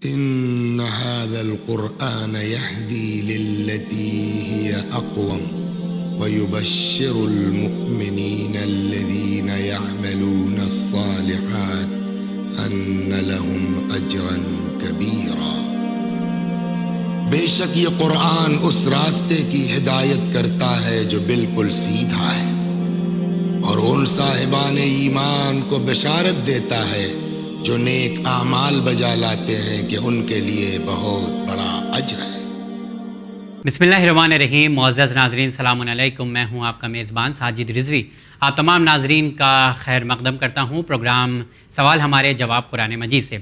ان هذا القرآن يهدي للتي هي اقوم ويبشر المؤمنين الذين يعملون الصالحات ان لهم اجرا كبيرا۔ بے شک یہ قرآن اس راستے کی ہدایت کرتا ہے جو بالکل سیدھا ہے، اور ان صاحبان ایمان کو بشارت دیتا ہے جو نیک اعمال بجا لاتے ہیں کہ ان کے لیے بہت بڑا اجر ہے۔ بسم اللہ الرحمن الرحیم۔ معزز ناظرین السلام علیکم، میں ہوں آپ کا میزبان ساجد رضوی۔ آپ تمام ناظرین کا خیر مقدم کرتا ہوں پروگرام سوال ہمارے جواب قرآن مجید سے۔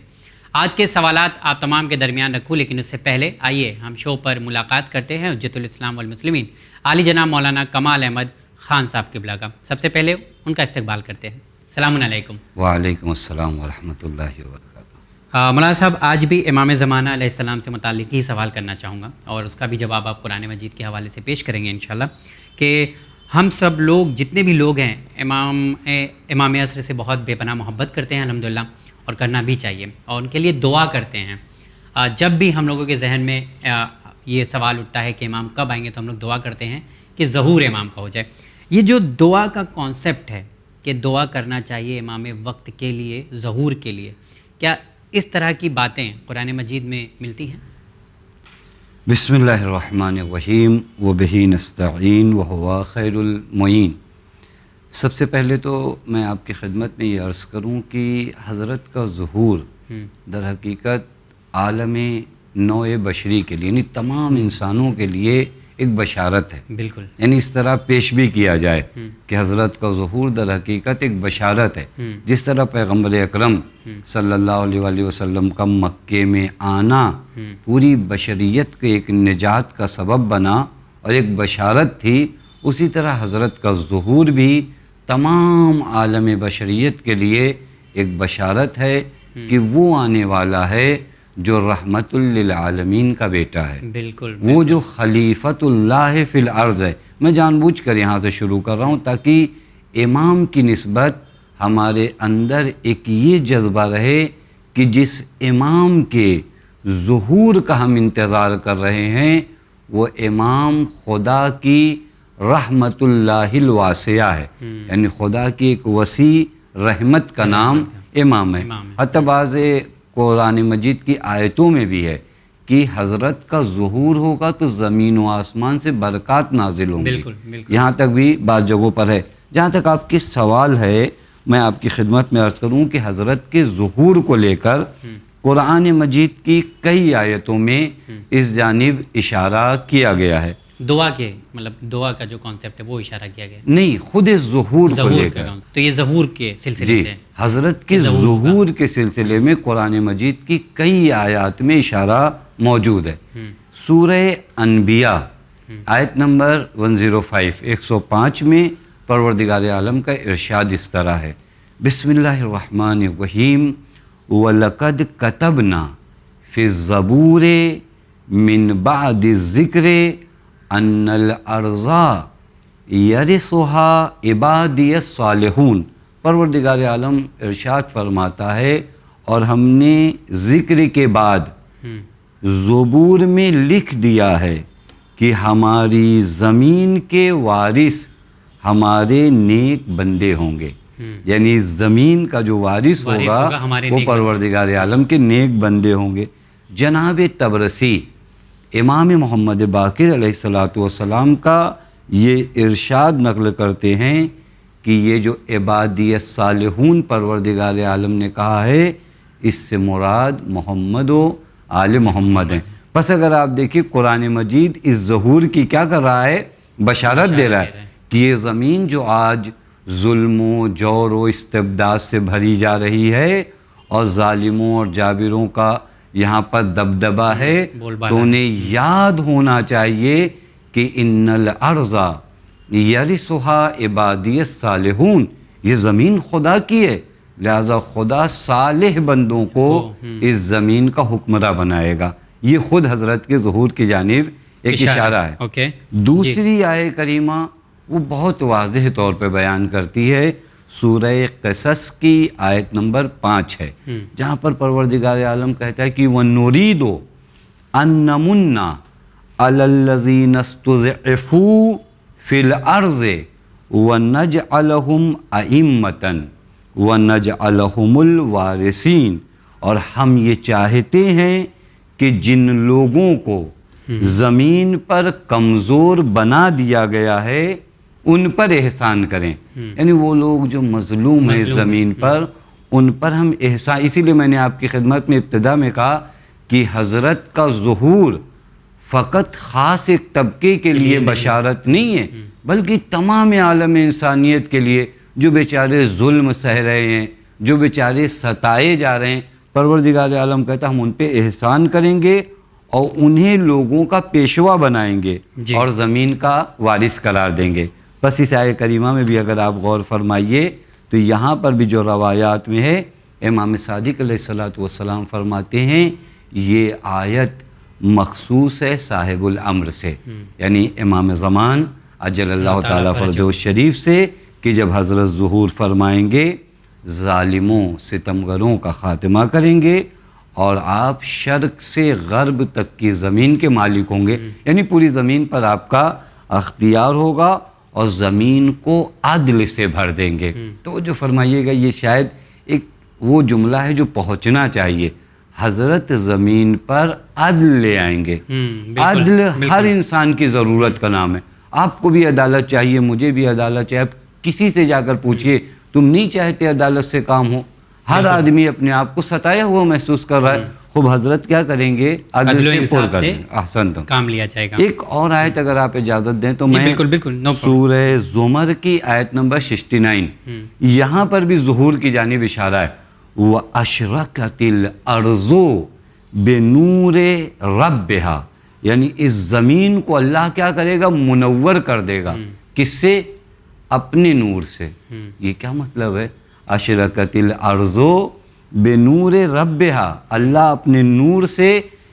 آج کے سوالات آپ تمام کے درمیان رکھوں، لیکن اس سے پہلے آئیے ہم شو پر ملاقات کرتے ہیں حجت الاسلام والمسلمین عالی جناب مولانا کمال احمد خان صاحب قبلہ کا۔ سب سے پہلے ان کا استقبال کرتے ہیں۔ السلام علیکم۔ وعلیکم السلام ورحمۃ اللہ وبرکاتہ۔ مولانا صاحب، آج بھی امام زمانہ علیہ السلام سے متعلق ہی سوال کرنا چاہوں گا، اور اس کا بھی جواب آپ قرآن مجید کے حوالے سے پیش کریں گے انشاءاللہ، کہ ہم سب لوگ جتنے بھی لوگ ہیں امام عصر سے بہت بے پناہ محبت کرتے ہیں الحمدللہ، اور کرنا بھی چاہیے، اور ان کے لیے دعا کرتے ہیں۔ جب بھی ہم لوگوں کے ذہن میں یہ سوال اٹھتا ہے کہ امام کب آئیں گے، تو ہم لوگ دعا کرتے ہیں کہ ظہور امام کا ہو جائے۔ یہ جو دعا کا کانسیپٹ ہے کہ دعا کرنا چاہیے امام وقت کے لیے، ظہور کے لیے، کیا اس طرح کی باتیں قرآن مجید میں ملتی ہیں؟ بسم اللہ الرحمن الرحیم وبہ نستعین وہو خیر المعین۔ سب سے پہلے تو میں آپ کی خدمت میں یہ عرض کروں کہ حضرت کا ظہور در حقیقت عالم نوع بشری کے لیے، یعنی تمام انسانوں کے لیے ایک بشارت ہے۔ بالکل، یعنی اس طرح پیش بھی کیا جائے کہ حضرت کا ظہور در حقیقت ایک بشارت ہے۔ جس طرح پیغمبر اکرم صلی اللہ علیہ وآلہ وسلم کا مکے میں آنا پوری بشریت کے ایک نجات کا سبب بنا اور ایک بشارت تھی، اسی طرح حضرت کا ظہور بھی تمام عالم بشریت کے لیے ایک بشارت ہے کہ وہ آنے والا ہے جو رحمت للعالمین کا بیٹا ہے۔ بالکل، وہ جو خلیفۃ اللہ فی الارض ہے۔ میں جان بوجھ کر یہاں سے شروع کر رہا ہوں تاکہ امام کی نسبت ہمارے اندر ایک یہ جذبہ رہے کہ جس امام کے ظہور کا ہم انتظار کر رہے ہیں وہ امام خدا کی رحمت اللہ الواسعہ ہے، یعنی خدا کی ایک وسیع رحمت کا نام امام ہے۔ حتی بعض قرآن مجید کی آیتوں میں بھی ہے کہ حضرت کا ظہور ہوگا تو زمین و آسمان سے برکات نازل ہوں گی، یہاں تک بھی بعض جگہوں پر ہے۔ جہاں تک آپ کے سوال ہے، میں آپ کی خدمت میں عرض کروں کہ حضرت کے ظہور کو لے کر قرآن مجید کی کئی آیتوں میں اس جانب اشارہ کیا گیا ہے۔ دعا کے مطلب دعا کا جو کانسیپٹ ہے وہ اشارہ کیا گیا ہے؟ نہیں، خود ظہور کو لے کر۔ تو یہ ظہور کے سلسلے سے حضرت کے ظہور کے سلسلے میں قرآن مجید کی کئی آیات میں اشارہ موجود ہے۔ سورہ انبیاء آیت نمبر 105 105 میں پروردگار عالم کا ارشاد اس طرح ہے، بسم اللہ الرحمن الرحیم وَلَقَدْ كَتَبْنَا فِي الزَّبُورِ مِن بَعْدِ الذِّكْرِ ان الارض یرثها عبادی الصالحون۔ پروردگار عالم ارشاد فرماتا ہے، اور ہم نے ذکر کے بعد زبور میں لکھ دیا ہے کہ ہماری زمین کے وارث ہمارے نیک بندے ہوں گے، یعنی زمین کا جو وارث ہوگا وہ پروردگار عالم کے نیک بندے ہوں گے۔ جناب طبرسی امام محمد باقر علیہ السلام کا یہ ارشاد نقل کرتے ہیں کہ یہ جو عبادی الصالحون پروردگار عالم نے کہا ہے، اس سے مراد محمد و آل محمد ہیں۔ پس اگر آپ دیکھیں قرآن مجید اس ظہور کی کیا کر رہا ہے؟ بشارت دے رہا ہے کہ یہ زمین جو آج ظلم و جور و استبداد سے بھری جا رہی ہے اور ظالموں اور جابروں کا یہاں پر دبدبہ ہے، تو انہیں یاد ہونا چاہیے کہ ان الارض یرثها عبادی الصالحون، یہ زمین خدا کی ہے، لہذا خدا صالح بندوں کو اس زمین کا حکمراں بنائے گا۔ یہ خود حضرت کے ظہور کی جانب ایک اشارہ ہے۔ دوسری آیہ کریمہ وہ بہت واضح طور پہ بیان کرتی ہے، سورہ قصص کی آیت نمبر 5 ہے، جہاں پر پروردگار عالم کہتا ہے کہ وَنُرِيدُ أَن نَّمُنَّ عَلَى الَّذِينَ اسْتُضْعِفُوا فِي الْأَرْضِ وَنَجْعَلَهُمْ أَئِمَّةً وَنَجْعَلَهُمُ الْوَارِثِينَ، اور ہم یہ چاہتے ہیں کہ جن لوگوں کو زمین پر کمزور بنا دیا گیا ہے ان پر احسان کریں، یعنی وہ لوگ جو مظلوم ہیں زمین پر، ان پر ہم احسان. اسی لیے میں نے آپ کی خدمت میں ابتدا میں کہا کہ حضرت کا ظہور فقط خاص ایک طبقے کے لیے بشارت نہیں ہے، بلکہ تمام عالم انسانیت کے لیے جو بیچارے ظلم سہ رہے ہیں، جو بیچارے ستائے جا رہے ہیں. پروردگار عالم کہتا ہم ان پہ احسان کریں گے اور انہیں لوگوں کا پیشوا بنائیں گے اور زمین کا وارث قرار دیں گے. بس اس آیہ کریمہ میں بھی اگر آپ غور فرمائیے تو یہاں پر بھی جو روایات میں ہے، امام صادق علیہ السلام فرماتے ہیں یہ آیت مخصوص ہے صاحب الامر سے، یعنی امام زمان عجل اللہ تعالیٰ فرجہ شریف سے، کہ جب حضرت ظہور فرمائیں گے ظالموں ستمگروں کا خاتمہ کریں گے اور آپ شرق سے غرب تک کی زمین کے مالک ہوں گے، یعنی پوری زمین پر آپ کا اختیار ہوگا اور زمین کو عدل سے بھر دیں گے. تو جو فرمائیے گا یہ شاید ایک وہ جملہ ہے جو پہنچنا چاہیے، حضرت زمین پر عدل لے آئیں گے. عدل ہر انسان کی ضرورت کا نام ہے. آپ کو بھی عدالت چاہیے، مجھے بھی عدالت چاہیے. کسی سے جا کر پوچھئے تم نہیں چاہتے عدالت سے کام ہو؟ ہر آدمی اپنے آپ کو ستایا ہوا محسوس کر رہا ہے. خوب حضرت کیا کریں گے؟ عدل سے پر کر دیں، احسنتم، کام لیا جائے گا. ایک اور آیت اگر آپ اجازت دیں تو میں سورہ زمر کی آیت نمبر 69، یہاں پر بھی ظہور کی جانب اشارہ ہے. وَأَشْرَقَتِ الْأَرْضُ بِنُورِ رَبِّهَا، یعنی اس زمین کو اللہ کیا کرے گا؟ منور کر دے گا. کس سے؟ اپنے نور سے. یہ کیا مطلب ہے؟ اشرقت الارض بنور ربها، اللہ اپنے نور سے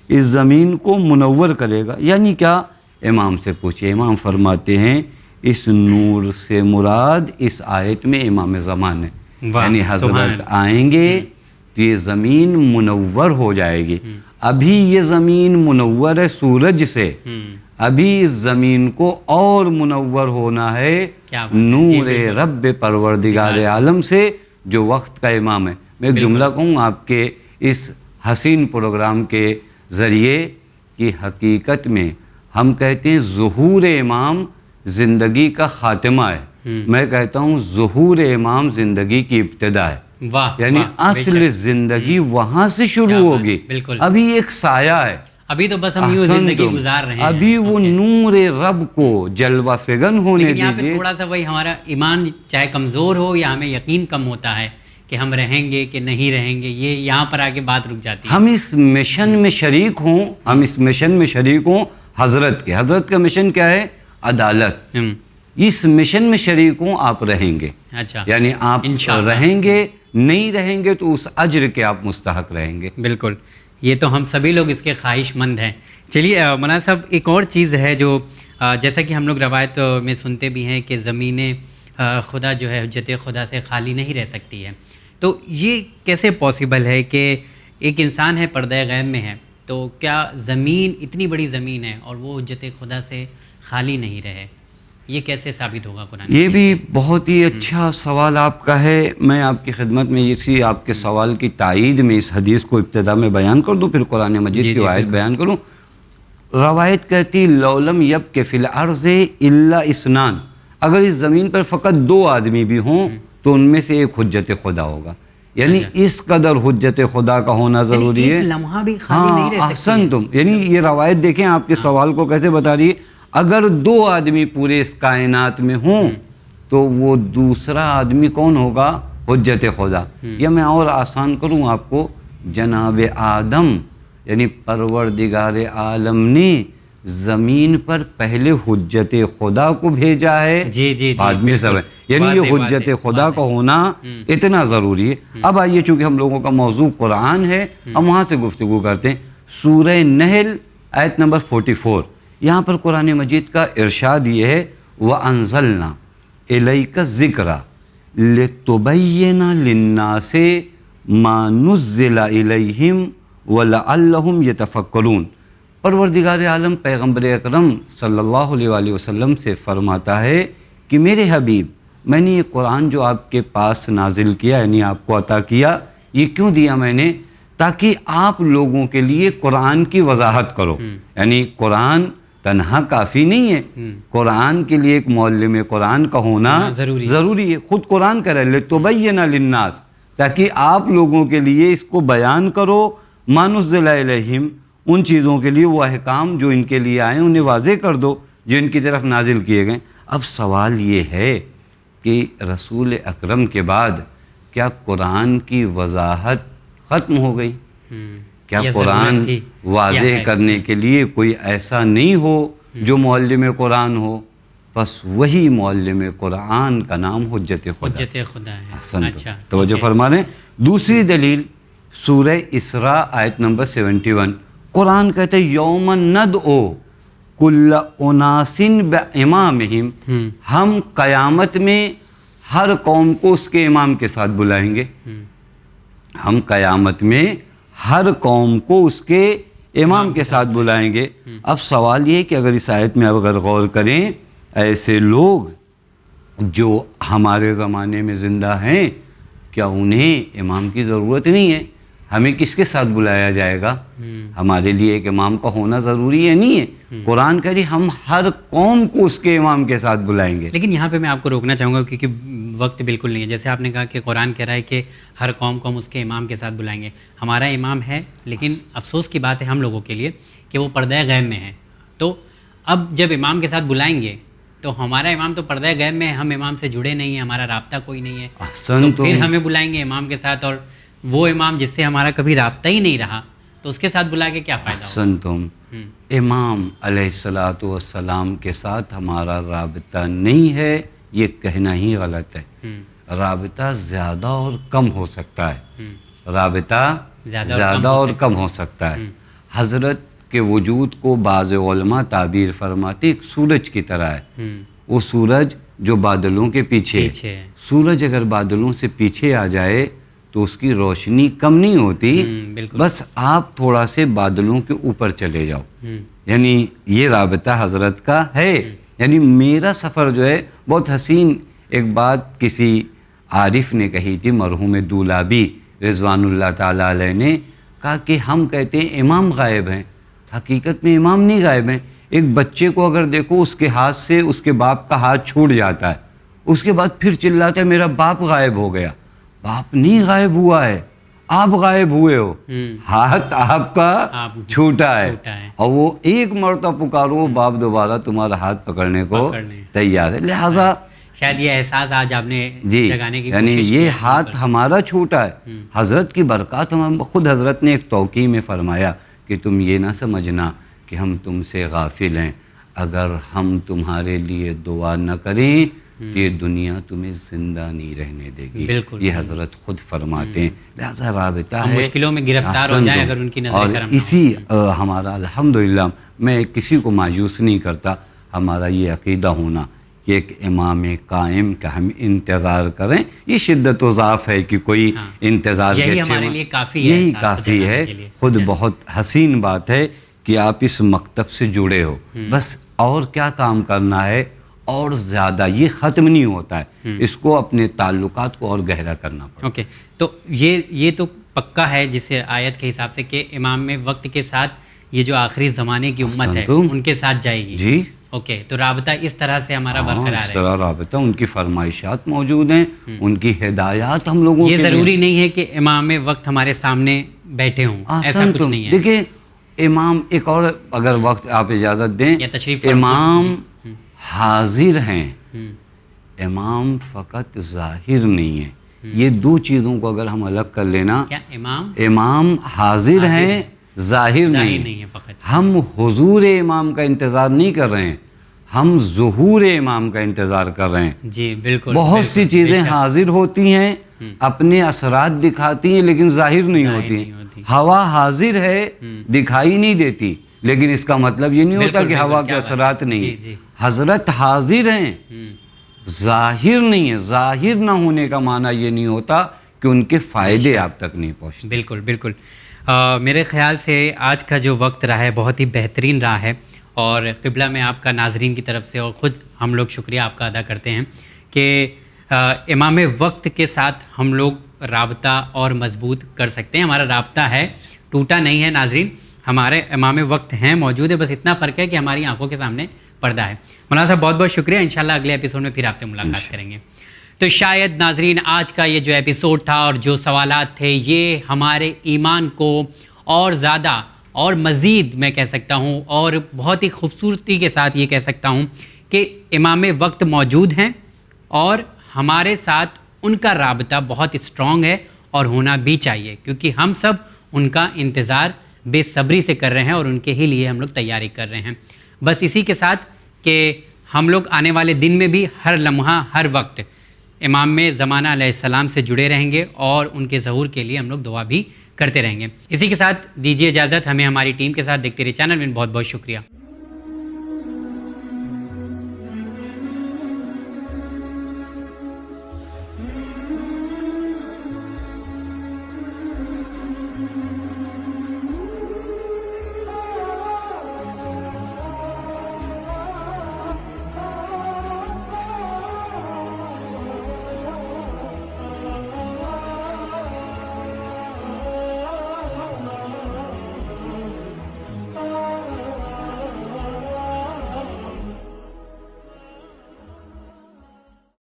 اس زمین کو منور کرے گا. یعنی کیا؟ امام سے پوچھئے. امام فرماتے ہیں اس نور سے مراد اس آیت میں امام زمان ہے، یعنی حضرت آئیں گے تو یہ زمین منور ہو جائے گی. ابھی یہ زمین منور ہے سورج سے، ابھی اس زمین کو اور منور ہونا ہے نور رب پروردگار عالم سے جو وقت کا امام ہے. میں ایک جملہ کہوں آپ کے اس حسین پروگرام کے ذریعے کہ حقیقت میں ہم کہتے ہیں ظہور امام زندگی کا خاتمہ ہے، میں کہتا ہوں ظہور امام زندگی کی ابتدا ہے. یعنی اصل زندگی وہاں سے شروع ہوگی. ابھی ایک سایہ ہے، ابھی تو بس ہم یوں زندگی گزار رہے ہیں. ابھی وہ نور رب کو جلوہ فگن ہونے دیجئے. یہاں پہ تھوڑا سا وہی ہمارا ایمان چاہے کمزور ہو یا ہمیں یقین کم ہوتا ہے کہ ہم رہیں گے کہ نہیں رہیں گے، یہ یہاں پر آگے بات رک جاتی ہے. ہم اس مشن میں شریک ہوں، ہم اس مشن میں شریک ہوں حضرت کے. حضرت کا مشن کیا ہے؟ عدالت. اس مشن میں شریک ہوں، آپ رہیں گے. اچھا، یعنی آپ رہیں گے، نہیں رہیں گے تو اس اجر کے آپ مستحق رہیں گے. بالکل، یہ تو ہم سبھی لوگ اس کے خواہش مند ہیں. چلیے مولانا صاحب، ایک اور چیز ہے جو جیسا کہ ہم لوگ روایت میں سنتے بھی ہیں کہ زمین خدا جو ہے حجت خدا سے خالی نہیں رہ سکتی ہے. تو یہ کیسے پاسبل ہے کہ ایک انسان ہے پردہ غیب میں ہے، تو کیا زمین اتنی بڑی زمین ہے اور وہ حجت خدا سے خالی نہیں رہے؟ یہ کیسے ثابت ہوگا قرآن؟ یہ بھی بہت ہی اچھا سوال آپ کا ہے. میں آپ کی خدمت میں اسی آپ کے سوال کی تائید میں اس حدیث کو ابتدا میں بیان کر دوں، پھر قرآن مجید کی آیت بیان کروں. روایت کہتی لَوْ لَمْ يَبْقِ فِي الْأَرْضِ إِلَّا اثنان، اگر اس زمین پر فقط 2 آدمی بھی ہوں تو ان میں سے ایک حجت خدا ہوگا. یعنی اس قدر حجت خدا کا ہونا ضروری ہے. لمحہ بھی خالی نہیں رہ سکتی. احسنتم، یعنی یہ روایت دیکھیں آپ کے سوال کو کیسے بتا رہی ہے. اگر 2 آدمی پورے اس کائنات میں ہوں تو وہ دوسرا آدمی کون ہوگا؟ حجت خدا. یا میں اور آسان کروں آپ کو، جناب آدم یعنی پروردگار عالم نے زمین پر پہلے حجت خدا کو بھیجا ہے، بعد میں سب ہے. یعنی یہ حجت خدا کا ہونا اتنا ضروری ہے. اب آئیے چونکہ ہم لوگوں کا موضوع قرآن ہے، ہم وہاں سے گفتگو کرتے ہیں. سورہ نحل آیت نمبر 44، یہاں پر قرآن مجید کا ارشاد یہ ہے وَأَنزَلْنَا إِلَيْكَ الذِّكْرَ، لِتُبَيِّنَ لِلنَّاسِ مَا نُزِّلَ إِلَيْهِمْ وَلَعَلَّهُمْ يَتَفَكَّرُونَ۔ پروردگار عالم پیغمبر اکرم صلی اللہ علیہ وآلہ وسلم سے فرماتا ہے کہ میرے حبیب، میں نے یہ قرآن جو آپ کے پاس نازل کیا، یعنی آپ کو عطا کیا، یہ کیوں دیا میں نے؟ تاکہ آپ لوگوں کے لیے قرآن کی وضاحت کرو۔ یعنی قرآن تنہا کافی نہیں ہے، قرآن کے لیے ایک معلم قرآن کا ہونا ضروری ہے۔ خود قرآن کہہ رہا ہے لِتُبَيِّنَ لِلنَّاسِ، تاکہ آپ لوگوں کے لیے اس کو بیان کرو، مَا نُزِّلَ إِلَيْهِمْ، ان چیزوں کے لیے وہ احکام جو ان کے لیے آئے انہیں واضح کر دو، جو ان کی طرف نازل کیے گئے۔ اب سوال یہ ہے کہ رسول اکرم کے بعد کیا قرآن کی وضاحت ختم ہو گئی؟ کیا قرآن واضح کرنے کے لیے کوئی ایسا نہیں ہو جو معلم قرآن ہو؟ بس وہی معلم قرآن کا نام حجت خدا ہے۔ اچھا، توجہ فرما لیں۔ دوسری دلیل سورہ اسراء آیت نمبر 71، قرآن کہتے ہیں یوم ندعو کل اناس بامامہم، ہم قیامت میں ہر قوم کو اس کے امام کے ساتھ بلائیں گے۔ ہم قیامت میں ہر قوم کو اس کے امام کے ساتھ بلائیں گے۔ اب سوال یہ ہے کہ اگر اس آیت میں اگر غور کریں، ایسے لوگ جو ہمارے زمانے میں زندہ ہیں، کیا انہیں امام کی ضرورت نہیں ہے؟ ہمیں کس کے ساتھ بلایا جائے گا؟ ہمارے لیے ایک امام کا ہونا ضروری ہے نہیں ہے؟ قرآن کہہ رہی ہم ہر قوم کو اس کے امام کے ساتھ بلائیں گے۔ لیکن یہاں پہ میں آپ کو روکنا چاہوں گا کیونکہ وقت بالکل نہیں ہے۔ جیسے آپ نے کہا کہ قرآن کہہ رہا ہے کہ ہر قوم کو ہم اس کے امام کے ساتھ بلائیں گے۔ ہمارا امام ہے، لیکن افسوس کی بات ہے ہم لوگوں کے لیے کہ وہ پردہ غیب میں ہے۔ تو اب جب امام کے ساتھ بلائیں گے تو ہمارا امام تو پردہ غیب میں ہے، ہم امام سے جڑے نہیں ہیں، ہمارا رابطہ کوئی نہیں ہے، تو پھر ہمیں بلائیں گے امام کے ساتھ، اور وہ امام جس سے ہمارا کبھی رابطہ ہی نہیں رہا تو اس کے ساتھ بلا کے کیا فائدہ ہوگا؟ تم امام علیہ الصلاۃ والسلام کے ساتھ ہمارا رابطہ نہیں ہے، یہ کہنا ہی غلط ہے۔ رابطہ زیادہ اور کم ہو سکتا ہے، رابطہ زیادہ اور کم ہو سکتا ہے۔ حضرت کے وجود کو بعض علماء تعبیر فرماتے ایک سورج کی طرح ہے۔ وہ سورج جو بادلوں کے پیچھے ہے، سورج اگر بادلوں سے پیچھے آ جائے تو اس کی روشنی کم نہیں ہوتی، بس آپ تھوڑا سے بادلوں کے اوپر چلے جاؤ۔ یعنی یہ رابطہ حضرت کا ہے۔ یعنی میرا سفر جو ہے بہت حسین، ایک بات کسی عارف نے کہی تھی، مرحوم دولابی رضوان اللہ تعالیٰ علیہ نے کہا کہ ہم کہتے ہیں امام غائب ہیں، حقیقت میں امام نہیں غائب ہیں۔ ایک بچے کو اگر دیکھو اس کے ہاتھ سے اس کے باپ کا ہاتھ چھوٹ جاتا ہے، اس کے بعد پھر چلاتا ہے میرا باپ غائب ہو گیا۔ باپ نہیں غائب ہوا ہے، آپ غائب ہوئے ہو، ہاتھ آپ کا چھوٹا ہے، اور وہ ایک مرتبہ پکارو باپ دوبارہ تمہارا ہاتھ پکڑنے کو تیار ہے۔ لہٰذا شاید یہ احساس آج آپ نے جگانے کی یعنی یہ ہاتھ ہمارا چھوٹا ہے، حضرت کی برکات ہم خود حضرت نے ایک توقیع میں فرمایا کہ تم یہ نہ سمجھنا کہ ہم تم سے غافل ہیں، اگر ہم تمہارے لیے دعا نہ کریں یہ دنیا تمہیں زندہ نہیں رہنے دے گی۔ یہ حضرت خود فرماتے ہیں۔ لہذا رابطہ ہے، مشکلوں میں گرفتار ہو جائے اگر ان کی نظر کرم نہ ہو۔ اسی ہمارا الحمدللہ، میں کسی کو مایوس نہیں کرتا، ہمارا یہ عقیدہ ہونا کہ ایک امام قائم کا ہم انتظار کریں، یہ شدت و ضعف ہے کہ کوئی انتظار کے یہی کافی ہے۔ خود بہت حسین بات ہے کہ آپ اس مکتب سے جڑے ہو، بس اور کیا کام کرنا ہے، اور زیادہ یہ ختم نہیں ہوتا ہے، اس کو اپنے تعلقات کو اور گہرا کرنا پڑتا ہے۔ اوکے، تو یہ تو پکا ہے جسے آیت کے حساب سے کہ امام میں وقت کے ساتھ یہ جو آخری زمانے کی امت ہے ان کے ساتھ جائے گی۔ جی اوکے، تو رابطہ اس طرح سے ہمارا برقرار ہے، اس طرح رابطہ، ان کی فرمائشات موجود ہیں، ان کی ہدایات ہم لوگوں کے یہ ضروری نہیں ہے کہ امام وقت ہمارے سامنے بیٹھے ہوں، ایسا کچھ نہیں ہے۔ دیکھیں امام، ایک اور اگر وقت آپ اجازت دیں، امام حاضر ہیں، امام فقط ظاہر نہیں ہے۔ یہ دو چیزوں کو اگر ہم الگ کر لینا، امام حاضر ہیں، ظاہر نہیں ہے۔ ہم حضور امام کا انتظار نہیں کر رہے ہیں، ہم ظہور امام کا انتظار کر رہے ہیں۔ جی بالکل، بہت سی چیزیں حاضر ہوتی ہیں، اپنے اثرات دکھاتی ہیں لیکن ظاہر نہیں ہوتی۔ ہوا حاضر ہے، دکھائی نہیں دیتی، لیکن اس کا مطلب یہ نہیں ہوتا کہ ہوا کے اثرات نہیں۔ حضرت حاضر ہیں ظاہر نہیں ہے. ظاہر نہ ہونے کا معنی یہ نہیں ہوتا کہ ان کے فائدے آپ تک نہیں پہنچتے. بالکل بالکل. میرے خیال سے آج کا جو وقت رہا ہے بہت ہی بہترین رہا ہے، اور قبلہ میں آپ کا ناظرین کی طرف سے اور خود ہم لوگ شکریہ آپ کا ادا کرتے ہیں کہ امام وقت کے ساتھ ہم لوگ رابطہ اور مضبوط کر سکتے ہیں. ہمارا رابطہ ہے، ٹوٹا نہیں ہے ناظرین. ہمارے امام وقت ہیں، موجود ہے، بس اتنا فرق ہے کہ ہماری آنکھوں کے سامنے پردہ ہے. مولانا صاحب بہت بہت شکریہ. انشاءاللہ اگلے ایپیسوڈ میں پھر آپ سے ملاقات کریں گے. تو شاید ناظرین آج کا یہ جو ایپیسوڈ تھا اور جو سوالات تھے یہ ہمارے ایمان کو اور زیادہ اور مزید میں کہہ سکتا ہوں اور بہت ہی خوبصورتی کے ساتھ یہ کہہ سکتا ہوں کہ امام وقت موجود ہیں اور ہمارے ساتھ ان کا رابطہ بہت اسٹرانگ ہے اور ہونا بھی چاہیے، کیونکہ ہم سب ان کا انتظار بے صبری سے کر رہے ہیں اور ان کے ہی لیے ہم لوگ تیاری کر رہے ہیں. بس اسی کے ساتھ کہ ہم لوگ آنے والے دن میں بھی ہر لمحہ ہر وقت امام زمانہ علیہ السلام سے جڑے رہیں گے اور ان کے ظہور کے لیے ہم لوگ دعا بھی کرتے رہیں گے. اسی کے ساتھ دیجیے اجازت. ہمیں ہماری ٹیم کے ساتھ دیکھتے رہے چینل میں. بہت بہت شکریہ.